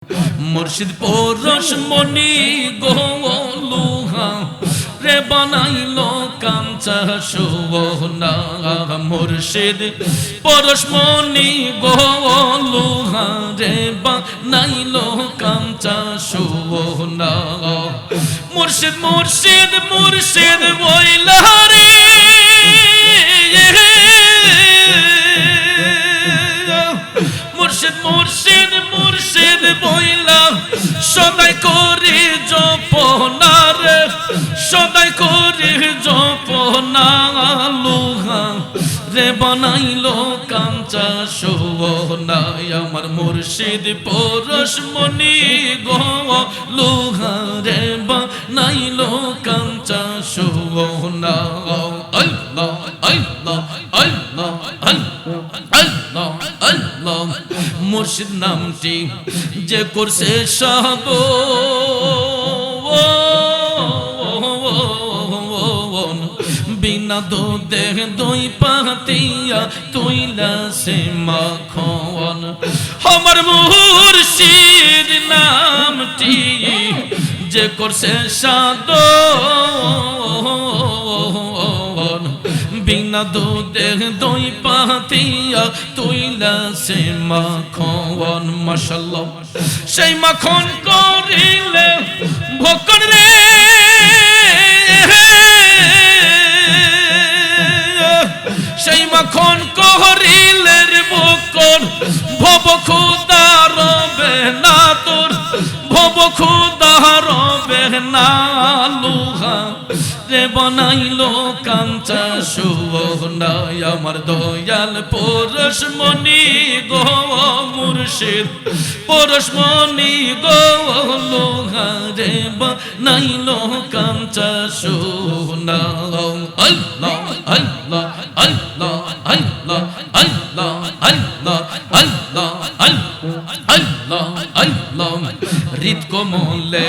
মুর্শিদ পরশমণি গোলুহা রে বানাইলো কাঞ্চা সোনা। মুর্শিদ পরশমণি গোলুহা রে বানাইলো কাঞ্চা সোনা। মুর্শিদ মুর্শিদ মুর্শিদ বইলা রে মুর্শিদ মুর্শিদ মুর্শিদ বইলা সদাই করি জপনা রে, সদাই করি জপনা। লোহা রে বানাইলো কাঞ্চা সোনা। আমার মুর্শিদ পরশমণি গো লোহা রে বানাইলো কাঞ্চা সোনা। আল্লাহ আল্লাহ আল্লাহ আল্লাহ আল্লাহ। মুর্শিদ নামটি যে করছে সাদ বিনা দুধে দই পাতিয়া তুইলা সে মাখন। আমার মুর্শিদ নামটি যে করছে সাদ বিনা দুধে দই পাতিয়া তুইলা সে মাখন। মাশাআল্লাহ সেই মাখন করিলে ভোকর রে, সেই মাখন করিলে ভোকর ভব খুদা রবে না তোর, ভব খুদা রবে না। লোহা রে বানাইলো কাঞ্চা সোনা। আমার দয়াল পরশমণি গো মুর্শিদ পরশমণি গো লোহা রে বানাইলো কাঞ্চা সোনা। আল্লাহ আল্লাহ আল্লাহ আল্লাহ আল্লাহ আল্লাহ আল্লাহ আল্লাহ আল্লাহ। হৃদ কমলে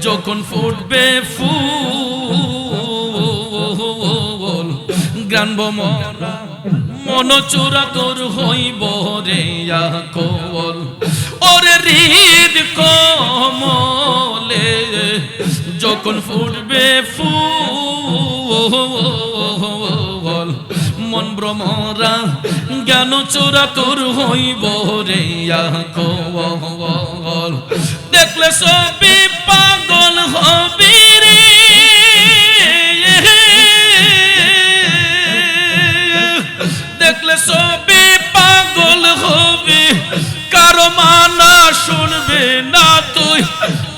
যখন ফুটবে ফুল গানব মরা মন চূড়া তোর হইব রে আকল। ওরে হৃদ কমলে যখন ফুটবে ফুল মন ভ্রমরা জ্ঞান চোরা তোর হইব রে আকল। দেখলে সবই পাগল হবি রে, দেখলে সবই পাগল হবি। কারো মানা শুনবে না তুই,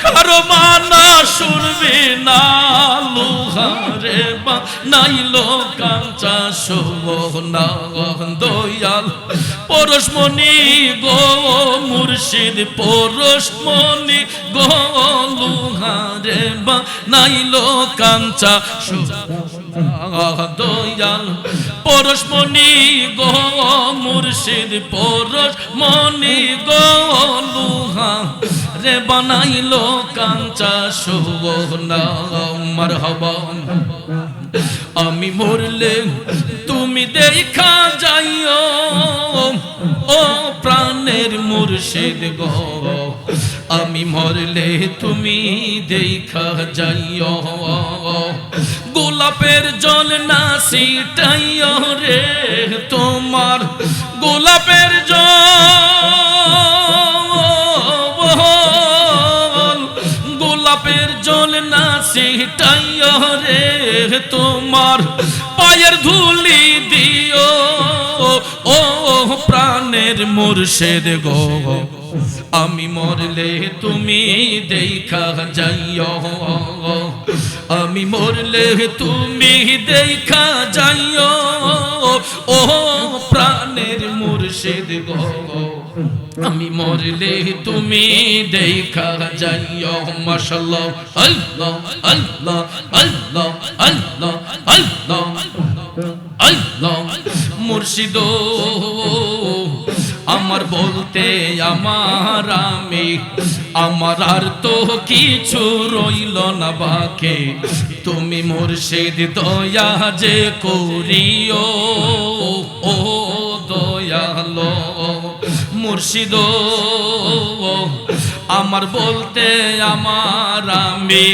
কারো মানা শুনবে না। লোহা রে বানাইলো কাঞ্চা সোনা। দয়াল পরশমণি গো মুর্শিদ পরশমণি গো লোহা রে বানাইলো কাঞ্চা সোনা। দয়াল পরশমণি গো মুর্শিদ পরশমণি গো লোহা রে বানাইলো কাঞ্চা সোনা। মারহাবা আমি মরলে তুমি দেখা যাইও ও প্রাণের মুর্শিদ গো। আমি মরলে তুমি দেখা যাইও গোলাপের জল না ছিটাইও রে তোমার গোলাপের জল, গোলাপের জল না ছিটাইও রে তোমার পায়ের ধুলি দিও ও প্রাণের মুর্শিদ গো। আমি মরলে তুমি দেখা যাইও, আমি মরলে তুমি দেখা যাইও ও প্রাণের মুর্শিদ গো। আমি মরলে তুমি দেখা যাইও। মাশাআল্লাহ আল্লাহ আল্লাহ আল্লাহ আল্লাহ আল্লাহ আল্লাহ। মুর্শিদ আমার বলতে আমার আমি, আমার আর তো কিছু রইল না বাকি। তুমি মুর্শিদ দয়া যে করিও ও দয়ালো মুর্শিদ আমার বলতে আমার আমি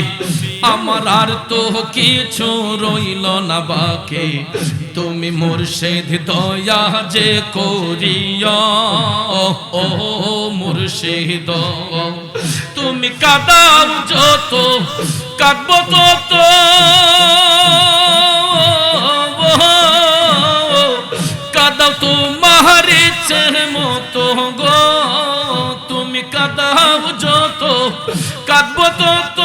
আমার আর তো কিছু রইল না বাকি তুমি মুর্শিদ দয়া যে করিও ও মুর্শিদ তুমি কাঁদাও যত কাঁদবো তত কাঁদাও তোমার ইচ্ছের মতো গো তুমি কাঁদাও যত কাঁদবো তত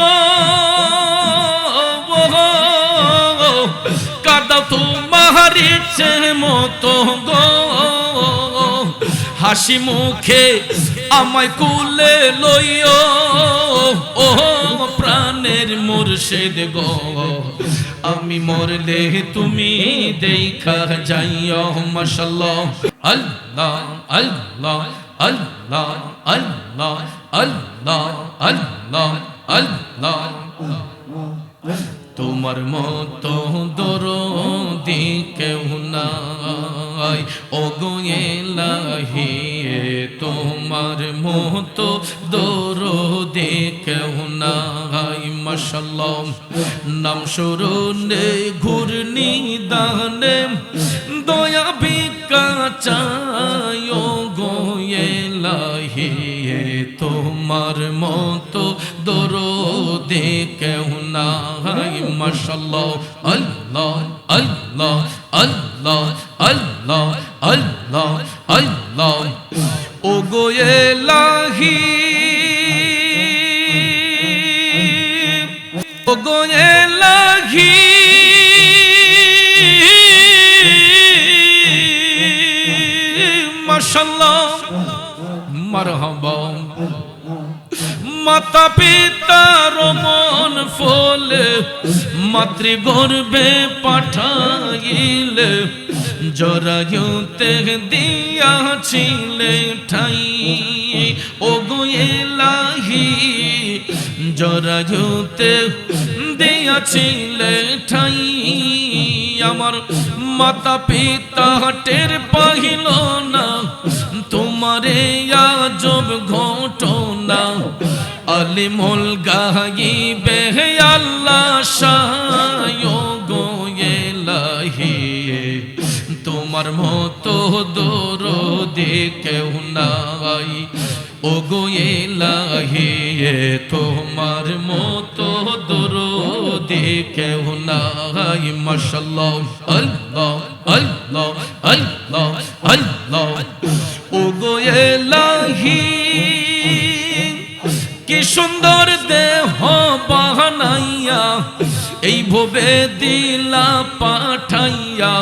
কাঁদাও তোমার ইচ্ছের মতো গো হাসি মুখে আমায় কুলে লইও ও প্রাণের মুর্শিদ গো আমি মরলে তুমি দেখা যাইও মাশাআল্লাহ আল্লাহ আল্লাহ আল্লাহ আল্লাহ আল্লাহ আল্লাহ আল্লাহ তোমার মতো দরদি কেউ নাই ওগো ইলাহি তোমার মতো দরদি কেউ নাই মাশাআল্লাহ নাম স্মরণে ঘূর্ণি দানে দয়া ভিক্ষা চাই ওগো ইলাহি তোমার মতো দরদি কেউ নাই মাশাআল্লাহ আল্লাহ আল্লাহ আল্লাহ আল্লাহ আল্লাহ আল্লাহ ওগো ইলাহি ওগো ইলাহি মাশাআল্লাহ মারহাবা মাতা পিতার মন ফলে মাতৃগর্ভে পাঠাইলে জরায়ুতে দিয়াছিলে ঠাই ওগো ইলাহি জরায়ুতে দিয়াছিলে ঠাই আমার মাতা পিতা টের পাইল না তোমারে আজব ঘটনা আলিমুল গায়িবে আল্লাহ শায়ো গো ইলাহি তোমার মতো দরদি কেউ নাই ওগো ইলাহি তোমার মতো দরদি কেউ নাই মাশাআল্লাহ আল্লাহ আল্লাহ আল্লাহ আল্লাহ ওগো ইলাহি কি সুন্দর দেহ বানাইয়া এই ভবে দিলা পাঠাইয়া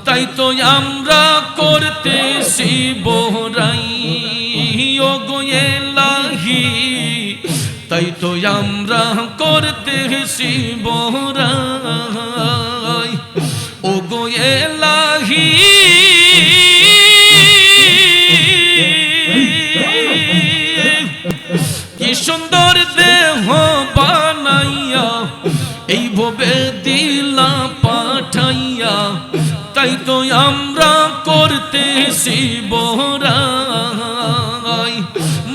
তাই তো আমরা করতেছি বহরাই ওগো ইলাহি তাই তো আমরা করতেছি বহরাই ওগো ইলাহি কি সুন্দর দেহ বানাইয়া এই ভবে দিলা পাঠাইয়া তাই তো আমরা করতেছি বহরাই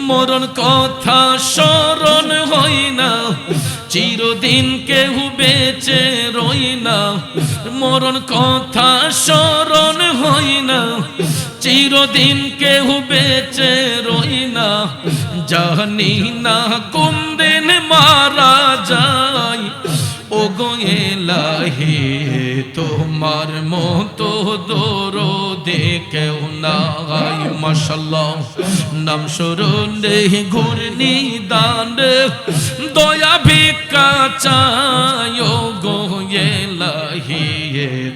মরণ কথা স্মরণ হয় না চিরদিন কেউ বেঁচে রই না মরণ কথা স্মরণ হয় না চিরদিন কেউ বেঁচে রই না জানি না কোন দিন মারা যায় ওগো ইলাহি তোমার মতো দরদি কেউ নাই মাশাআল্লাহ নাম স্মরণে ঘূর্ণি দানে দয়া ভিক্ষা চাই ওগো ইলাহি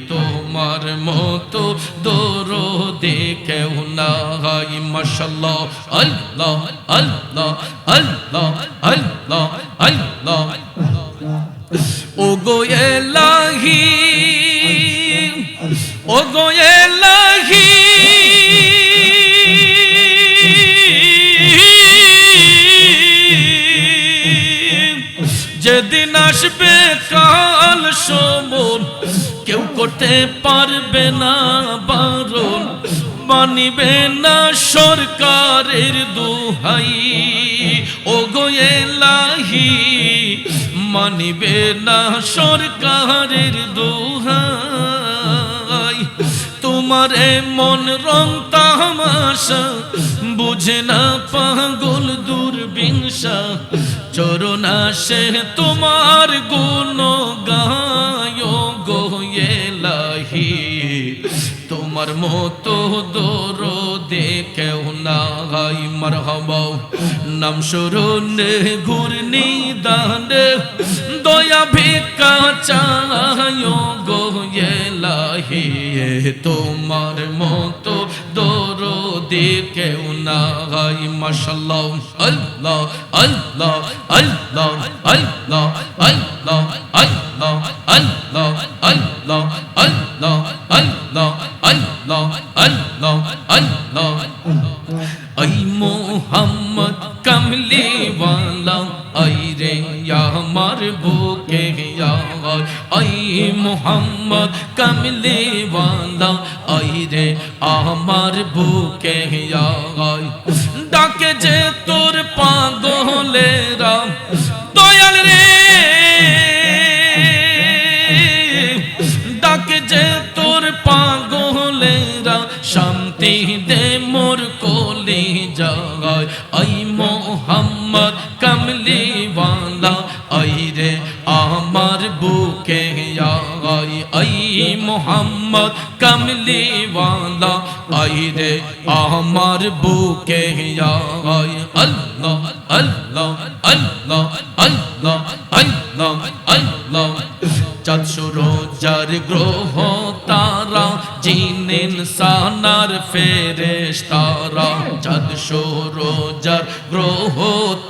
তোমার মতো দরদি কেউ নাই মাশাআল্লাহ আল্লাহ আল্লাহ আল্লাহ আল্লাহ আল্লাহ ওগো ইলাহি ওগো ইলাহি যেদিন আসবে কাল সমন কেউ করতে পারবে না বারণ মানিবে না সরকারের দোহাই এলাহি মানিবে না সরকারের দোহাই তোমারে মন রং তামাশা বুঝে না পাগল দুর্বিংসা চরণা সে তোমার গুণ গায় গো এলাহি তোমার মতো দরদে কেউ নাই মারহাবা নাম শরণে ঘূর্ণি দানে দয়া ভিক্ষা চায় গো এলাহি তোমার মতো দরদে কেউ নাই মাশাআল্লাহ আল্লাহ আল্লাহ আল্লাহ আল্লাহ আল্লাহ আল্লাহ আল্লাহ আল্লাহ আল্লাহ আল্লাহ আল্লাহ আল্লাহ আল্লাহ আই মোহাম্মদ কমলি ওয়ালা আই রে আমার বুকে আই মোহাম্মদ কমলি ওয়ালা আই রে আমার বুকে ডাকে যে তোর পাগলেরা দয়াল রে ডাকে যে তোর পাগলেরা শান্তি দে মোর কোলে যায় আই মোহাম্মদ কমলি ওয়ালা আই রে আমার বুকে আয় আই মোহাম্মদ কমলি ওয়ালা আই রে আমার বুকে আয় আল্লাহ আল্লাহ আল্লাহ আল্লাহ আল্লাহ আল্লাহ চাঁদ সূরজার গ্রহ তারা জিন ইনসানার ফেরেশতারা চাঁদ সূরজার গ্রহ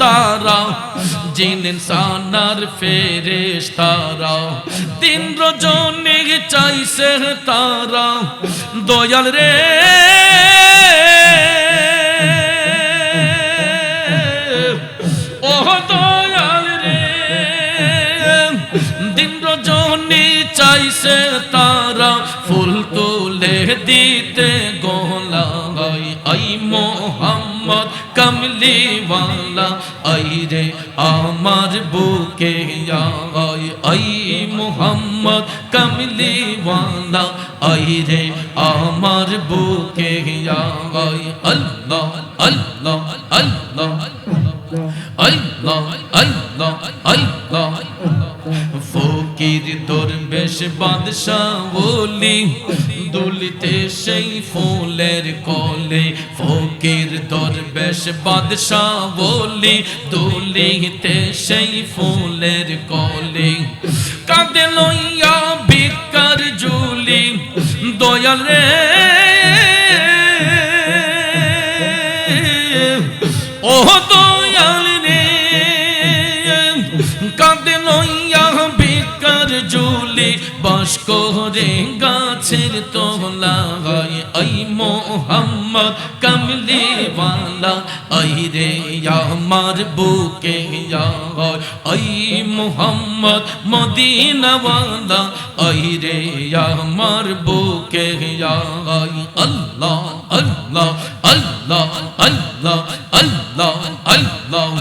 তারা জিন ইনসানার ফেরেশতারা দিন রজনী চাইছে তারা দয়াল রে ও দয়াল রে দিন রজনী চাইছে তারা ফুল তুলে দিতে গোলাই আই মোহাম্মদ কমলি ওয়ালা আই রে আমার বুকে আয় আই মোহাম্মদ কমলি ওয়ালা আই রে আমার বুকে আয় আল্লাহ আল্লাহ আল্লাহ আল্লাহ আল্লাহ আল্লাহ ফকির দরবেশ বাদশাহ ওলি দুলিতে সেই ফুলের কোলে ফকির দরবেশ বাদশাহ ওলি দুলিতে সেই ফুলের কোলে কাঁদে লইয়া ভিক্ষার ঝুলি দয়াল রে ও দয়াল রে কাঁদে লইয়া ভিক্ষার ঝুলি বাস করে গাছের তলায় আই মোহাম্মদ কমলি ওয়ালা আই রে আমার বুকে আয় আই মোহাম্মদ মদিনা ওয়ালা আই রে আমার বুকে আয় আল্লাহ আল্লাহ আল্লাহ আল্লাহ আল্লাহ আল্লাহ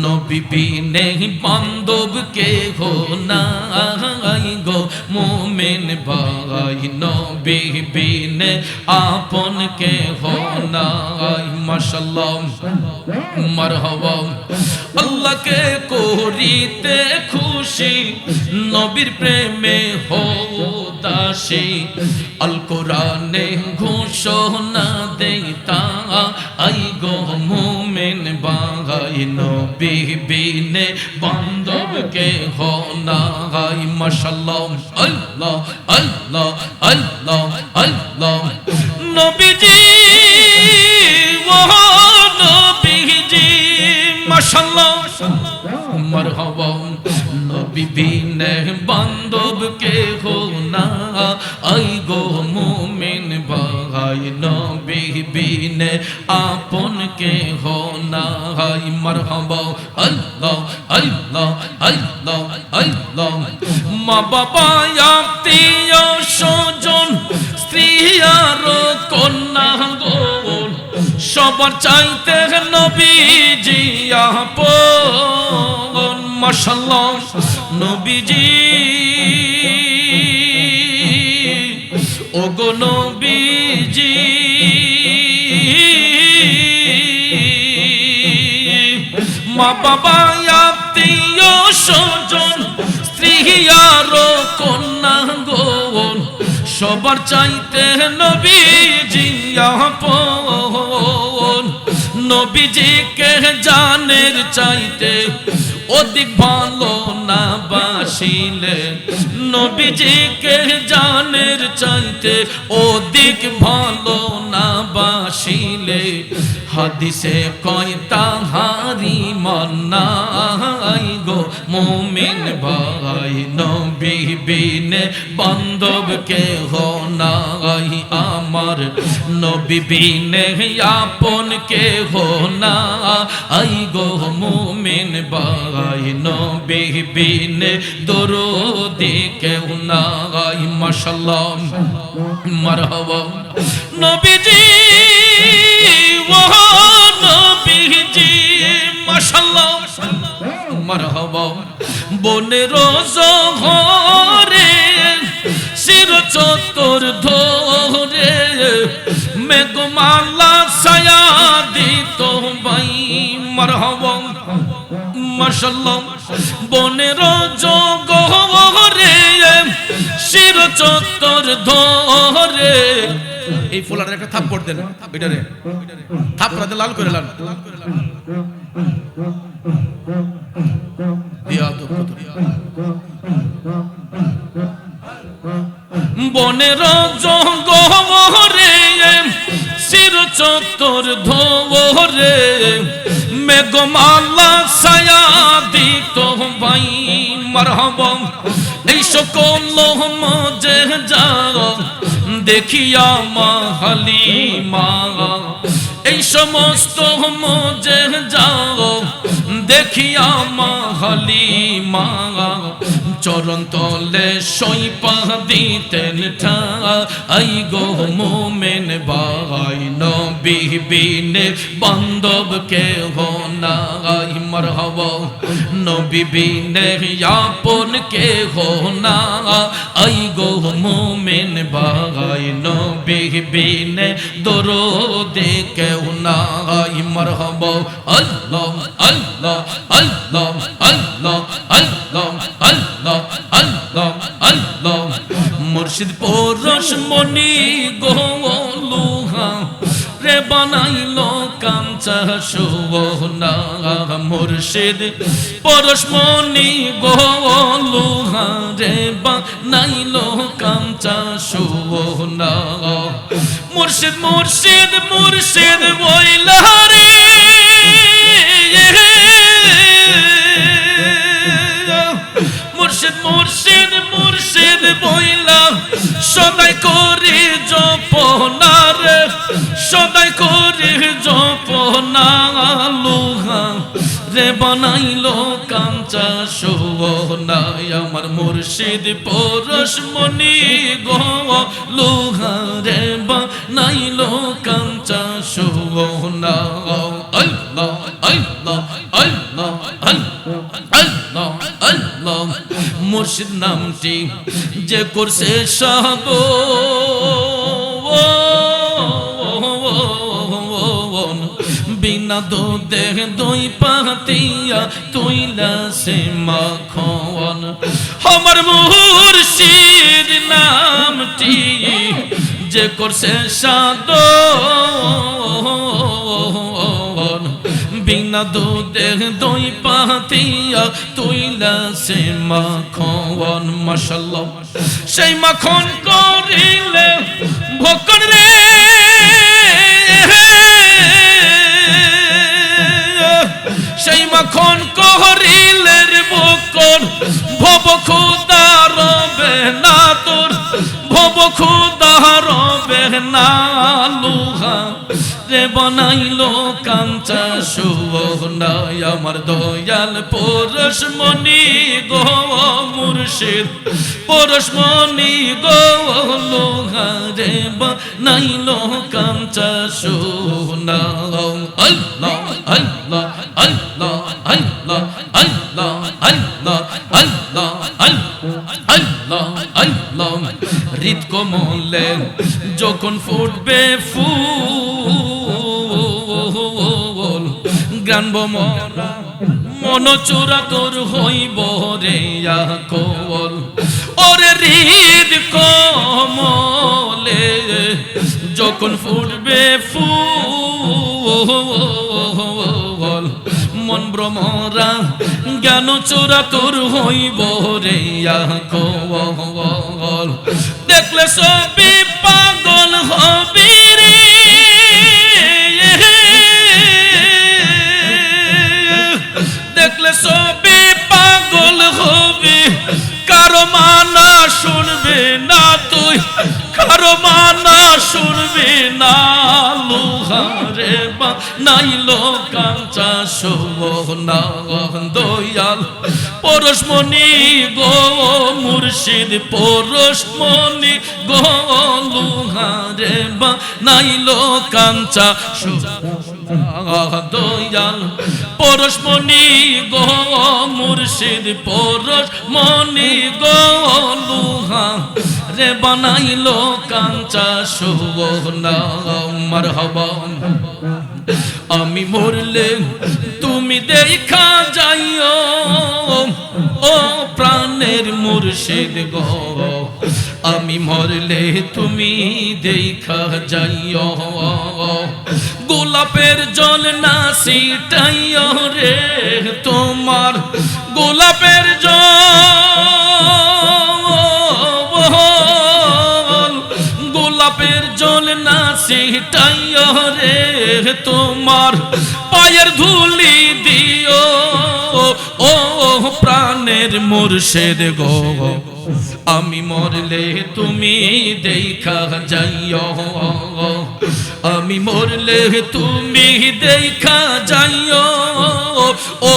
নবী বিনে বান্ধব কে হো নাই গো মোমেন ভাই নবী বিনে আপন কে হো নাই মাশাআল্লাহ মারহাবা আল্লাহ কে করিতে খুশি নবীর প্রেমে হো দাসী আল কোরআনে ঘোষণা দেতা আই গো মোমেন ভাই নবী বিনে বান্ধব কে হো নাই মাশাআল্লাহ আল্লাহ আল্লাহ আল্লাহ আল্লাহ নবীজি ও নবীজি মাশাআল্লাহ মারহাবা নবী বিনে বান্ধব কে হো না আই গো মুমিন ভাই নবী বিনে আপন কে হো না হাই মারহাবা আল্লাহ আল্লাহ আল্লাহ আল্লাহ মা বাবা আত্মীয় স্বজন স্ত্রী আর কন্যা গো সবার চাইতে নবীজি আপন মাশাআল্লাহ নবীজি ওগো নবীজি মা বাবা আত্মীয় স্বজন স্ত্রী আর কন্যা গণ সবার চাইতে নবীজি আপন নবীজিকে জানের চাইতে অধিক ভালো না বাসিলে নবীজিকে জানের চাইতে অধিক ভালো না বাসিলে হাদিসে কয় তাহারি মন নাই গো মুমিন ভাই নবী বিনে বান্ধব কেহ নাই আমার নবী বিনে আপন কেহ নাই গো মুমিন ভাই নবী বিনে দরদি কেহ নাই মাশাআল্লাহ মারহাবা নবীজি ও নবীজি মাশাআল্লাহ মারহাবা বনের জহরে শির চত্বর ধরে মেঘমালা ছায়া দিত ভাই মারহাবা মাশাআল্লাহ বনের জহরে শির চত্বর ধরে এই ফোলার একটা থাপ্পড় দেন এটারে থাপ্পড়াতে লাল করে লাল দিয়া তো বনের জঙ্গলে শির চত্বর ধরে মেঘমালা ছায়া দিত ভাই মারহাবা এই সকল মজে যাও দেখিয়া মা হালিমা এই সমস্ত মজে যাও দেখিয়া মা হালিমা চরণ তলে সইপা দিতেন ঠাই গো মুমিন ভাই নবী বিনে বান্ধব কেহ নাই মারহাবা নবী বিনে আপন কেহ নাই গো মুমিন ভাই নবী বিনে দরদি কেহ নাই মারহাবা আল্লাহ আল্লাহ আল্লাহ আল্লাহ আল্লাহ আল্লাহ আল্লাহ আল্লাহ মুর্শিদ পরশ মনি গোলুহা রে বানাইলো কাঞ্চা সোনা মুর্শিদ পরশ মনি গোলুহা রে বানাইলো কাঞ্চা সোনা মুর্শিদ মুর্শিদ মুর্শিদ বইলা রে মুর্শিদ মুর্শিদ মুর্শিদ বইলা সদাই করি জপনার সদাই করি জপনা লুহা রে বানাইলো কাঞ্চা সোনা আমার মুর্শিদ পরশ মনি গো লুহা রে বানাইলো কাঞ্চা সোনা আল্লাহ আল্লাহ আল্লাহ আল্লাহ আল্লাহ মুর্শিদ নামটি যে করছে সাব বিনা দুধে দই পাতিয়া তুইলা সে মাখন আমার মুর্শিদ নামটি যে করছে সাদ বিনা দুধে দই পাতিয়া তুইলা সে মাখন মাশাআল্লাহ সেই মাখন করিলে ভোকর রে সেই মাখন করিলে ভোকর ভব খুদা রবে না তোর ভব খুদা রবে না লুহা রে বানাইলো কাঞ্চা সোনা আমার দয়াল পরশমণি গো মুর্শিদ পরশমণি গো লোহারে বানাইলো কাঞ্চা সোনা আল্লাহ আল্লাহ আল্লাহ আল্লাহ আল্লাহ আল্লাহ আল্লাহ আল্লাহ আল্লাহ হৃদ কমলে যখন ফুটবে ফুল গানব মরা মন চূড়া তোর হইব রে আকল ওরে হৃদ কমলে যখন ফুটবে ফুল মন ভ্রমরা জ্ঞান চোরা তোর হইব রে আকল দেখলে সবই পাগল হবি রে দেখলে সবই পাগল হবি কারো মানা শুনবে না তুই কারো মানা শুনবে না লোহারে বানাইলো কাঞ্চা সোনা দয়াল পরশমণি গো মুর্শিদ পরশমণি গো লোহারে বানাইলো কাঞ্চা সোনা দয়াল পরশমণি গো মুর্শিদ পরশমণি গো লোহা রে বানাইলো কাঞ্চা সোনা মারহাবা আমি মরলে তুমি দেখা যাইও ও প্রাণের মুর্শিদ গো আমি মরলে তুমি দেখা যাইও গোলাপের জল না ছিটাইও রে তোমার গোলাপের জল গোলাপের জল না ছিটাইও রে তোমার পায়ের ধুলি দিও ও প্রাণের মুর্শিদ গো আমি মরলে তুমি দেখা যাইও আমি মরলে তুমি দেখা যাইও ও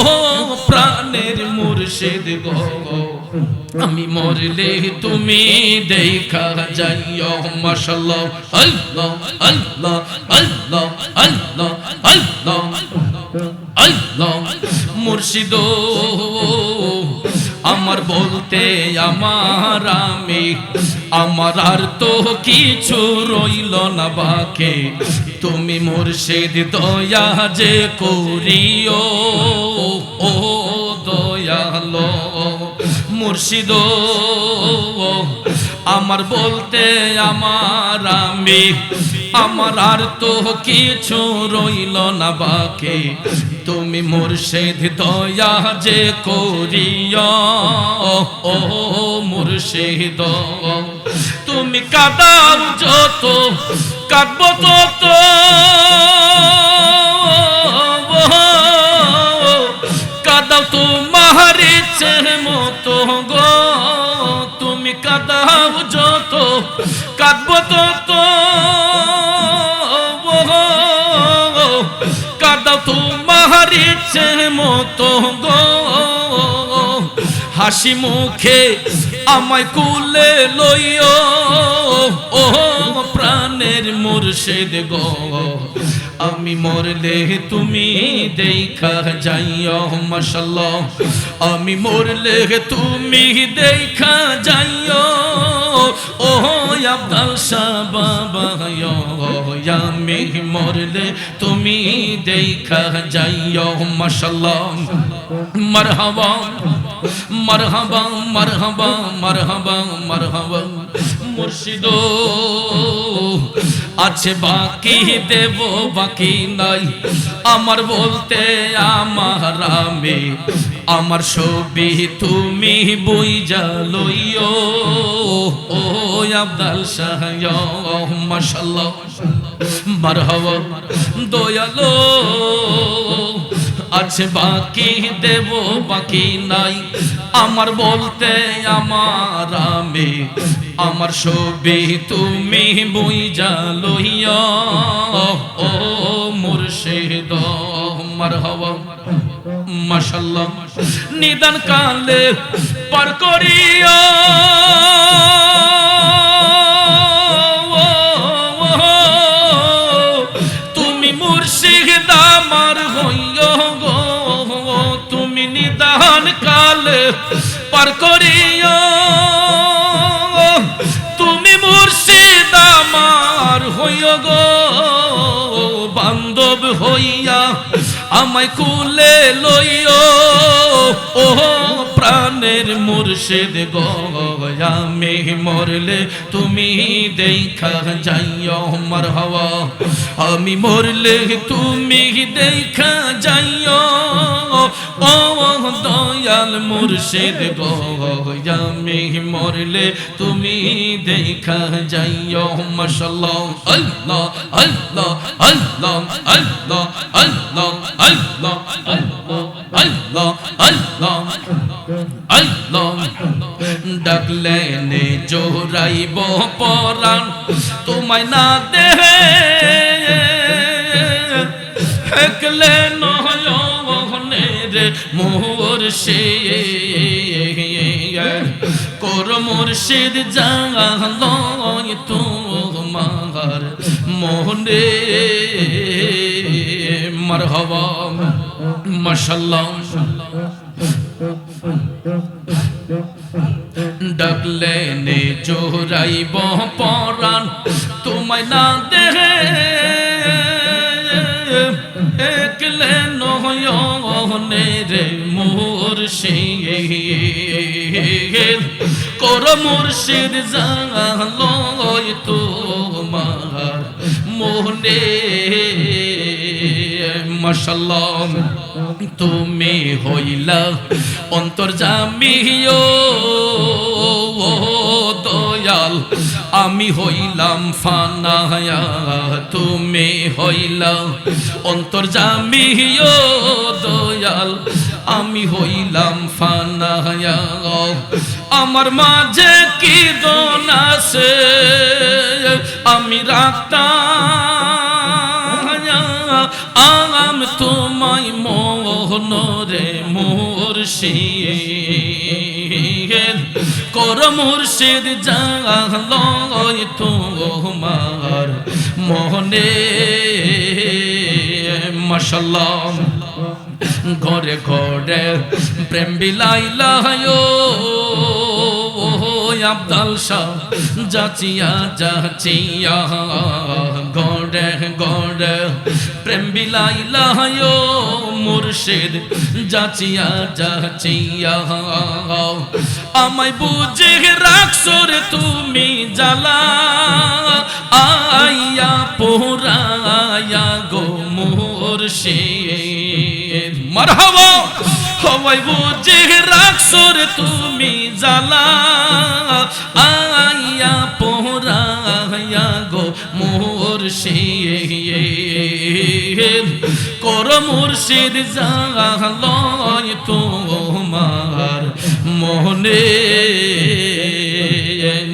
প্রাণের মুর্শিদ গো আমি মরলে তুমি দেখা যাইও মাশাআল্লাহ আল্লাহ আল্লাহ আল্লাহ আল্লাহ আল্লাহ আল্লাহ মুর্শিদ আমার বলতে আমার আমি আমার আর তো কিছু রইল না বাকি তুমি মুর্শিদ দয়া যে করিও ও দয়ালো মুর্শিদ আমার বলতে আমার আমি আমার আর তো কিছু রইল না বাকি তুমি মুর্শিদ দয়া যে করিও ও মুর্শিদ তুমি কাদাও যত কাঁদবো তত কাদাও তোমার ইচ্ছে মতো গো তুমি কাদাও যত কাঁদবো তত কাদাও তোমার ইচ্ছে মতো গো হাসি মুখে আমায় কুলে লইও ও প্রাণের মুর্শিদ গো আমি মরলে তুমি দেখা যাইও মাশাআল্লাহ আমি মরলে তুমি দেখা যাইও ও আব্দুল শাহ বাবা আমি মরলে তুমি দেখা যাইও মাশাআল্লাহ মারহাবা মারহাবা মারহাবা মারহাবা মারহাবা মুর্শিদ আছে বাকি দেব বাকি নাই আমার বলতে আমার আমি আমার ছবি তুমি বুইঝা লইও ও আব্দুল শাহ মাশাআল্লাহ মারহাবা দয়ালো আছে বাকি দেব বাকি নাই আমার বলতে আমার আমি আমার ছবি তুমি বুইঝা লইও ও মুর্শিদ মারহাবা মাশাআল্লাহ নিদান কালে পার করিয়া তুমি মুর্শিদ আমার হইও গো তুমি নিদান কালে পার করিয়া তুমি মুর্শিদ আমার হইও গো বান্ধব হইয়া আমায় কুলে লইও ও প্রাণের মুর্শিদ গো আমি মরলে তুমি দেখা যাইও মারহাবা আমি মরলে তুমি দেখা যাইও ও দয়াল মুর্শিদ গো আমি মরলে তুমি দেখা যাইও মাশাআল্লাহ আল্লাহ আল্লাহ আল্লাহ আল্লাহ আল্লাহ আল্লাহ আল্লাহ আল্লাহ আল্লাহ ডাকলে নে জোরাইব পরাণ তোমায় না দেহে একলে নয়নে রে মুর্শিদ কর মুর্শিদ জানলয় তোমার মোহনে মারহাবা মাশাআল্লাহ ডাকলে নে জোরাইব পরাণ তোমায় না দেহে একলে নয়নে রে মুর্শিদ কর মুর্শিদ জানলয় তোমার মোহনে মাশাআল্লাহ তুমি হইলা অন্তর্যামী ও দয়াল আমি হইলাম ফানা তুমি হইলা অন্তর্যামী ও দয়াল আমি হইলাম ফানা আমার মাঝে কি দোন আছে আমি রাখতাম তোমায় মোহন রে মুর্শিদ কর মুর্শিদ জানলয় তোমার মোহনে মাশাআল্লাহ ঘরে ঘরে প্রেম বিলাইলা আব্দাল শাহ যাচিয়া যাচিয়া গড়ে গড়ে প্রেম বিলাইলা মুর্শিদ যাচিয়া যাচিয়া আমায় বুঝে রাখছো রে তুমি জ্বালা আইয়া পোরায়া গো মুর্শিদ মারহাবা আমায় বুঝে রাখছো রে তুমি জ্বালা আইয়া পোরায়া গো মুর্শিদ কর মুর্শিদ জানলয় তোমার মোহনে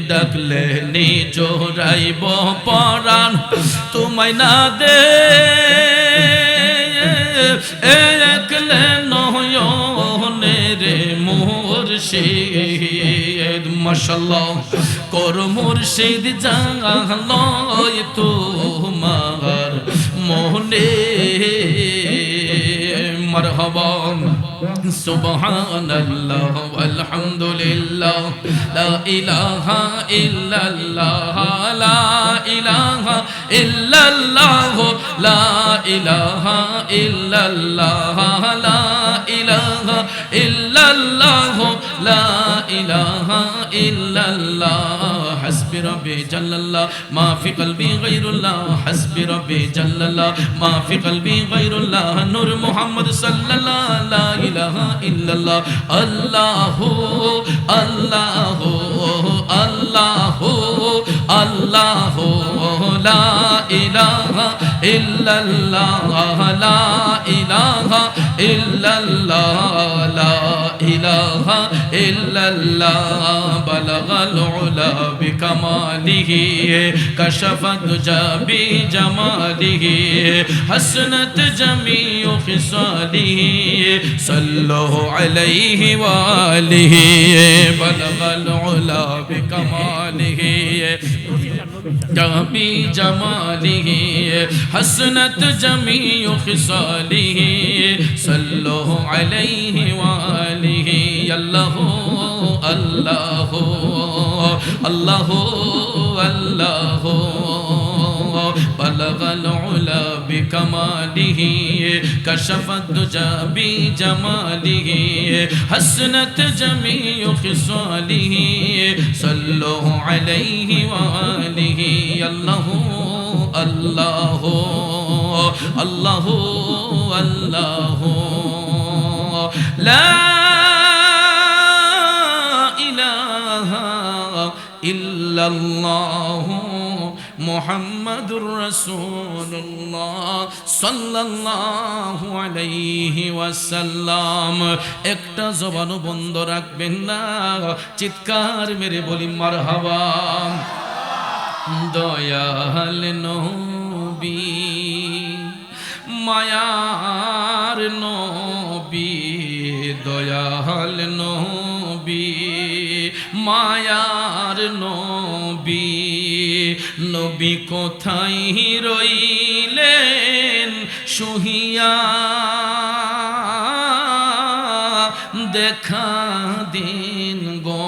ডাকলে নি জোরাইব পরাণ তোমায় না দে একলে নয়নে রে মুর্শিদ মাশাআল্লাহ কর মুর্শিদ জানলয় তোমার মোহনে মারহাবা সুবহানাল্লাহ আলহামদুলিল্লাহ লা ইলাহা ইল্লাল্লাহ লা ইলাহা ইল্লাল্লাহ লা ইলাহা ইল্লাল্লাহ লা ইলাহা ইল্লাল্লাহ লা ইলাহা ইল্লাল্লাহ হাসবি রব্বি জাল্লাল্লাহ মা ফি কলবি গায়রুল্লাহ হাসবি রব্বি জাল্লাল্লাহ মা ফি কলবি গায়রুল্লাহ নূর মুহাম্মদ সাল্লাল্লাহ লা ইলাহা ইল্লাল্লাহ আল্লাহু আল্লাহু আল্লাহু আল্লাহু লা ইলাহা ইল্লাল্লাহ লা ইলাহা ইল্লাল্লাহ লা ইলাহা ইল্লাল্লাহ বালাগাল উলা বিকামালিহি কাশাফাত জাবি জামালিহি হাসনাত জামিউ খিসালিহি সাল্লাল্লাহু আলাইহি ওয়া আলিহি বালাগাল উলা বিকামালিহি জাবি জামালিহি হাসনাত জামিউ খিসালিহি সাল্লাল্লাহু আলাইহি ওয়া আলিহি আল্লাহু আল্লাহু আল্লাহু আল্লাহু বালাগাল উলা বিকামালিহি কাশাফাত দুজা বিজামালিহি হাসনাত জামিউ খিসালিহি সাল্লাল্লাহু আলাইহি ওয়া আলিহি আল্লাহু আল্লাহু আল্লাহু আল্লাহু লা ইলাহা ইল্লাল্লাহু মুহাম্মাদুর রাসূলুল্লাহ সাল্লাল্লাহু আলাইহি ওয়াসাল্লাম। একটা জবান বন্ধ রাখবেন না, চিৎকার মেরে বলি মারহাবা। দয়াল নবী মায়ার নবী, দয়াল নবী মায়ার নবী, নবী কোথায় রইলেন শুহিয়া, দেখা দিন গো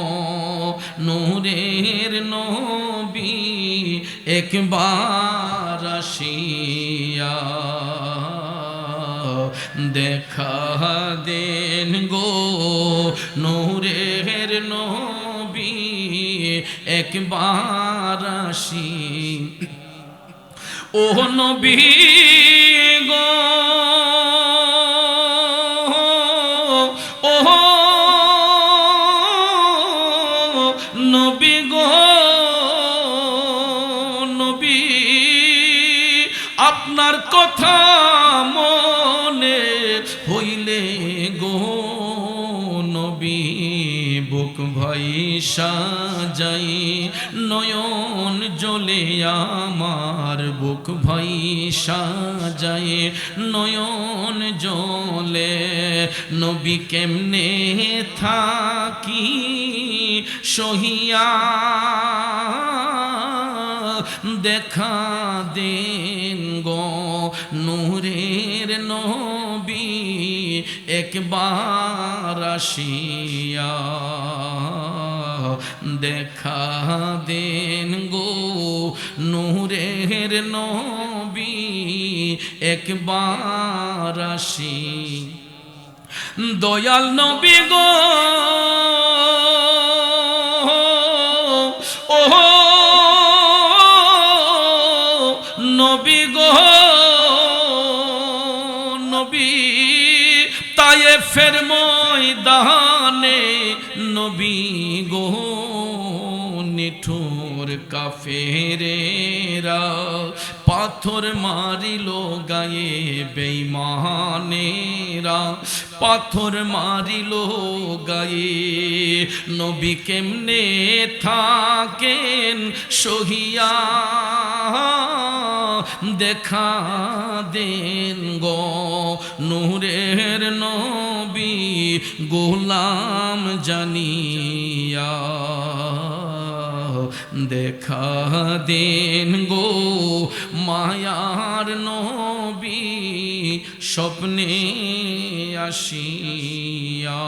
নূরের নবী একবার আসিয়া, দেখা দেন গো নূরের নবী একবার আসি। ও নবী গো ও নবী গো নবী, আপনার কথা মনে হইলে গো নবী বুক ভাই সাজাই, নয়ন জ্বলে আমার বুক ভাই সাজাই, নয়ন জ্বলে। নবী কেমনে থাকি সহিয়া, দেখা দেন গো নূরের নবী একবার আসিয়া, দেখা দেন গো নূরের নবী একবার আসি। দয়াল নবী গো ও নবী গো নবী, তায়েফের ময়দানে নবী গো নিঠুর কাফেরেরা পাথর মারিল গায়ে বেঈমানেরা, পাথর মারিল গায়ে। নবী কেমনে থাকেন সহিয়া, দেখা দেন গো নূরের নবী গোলাম জানিয়া, দেখা দেন গো মায়ার নবী স্বপ্নে আসিয়া।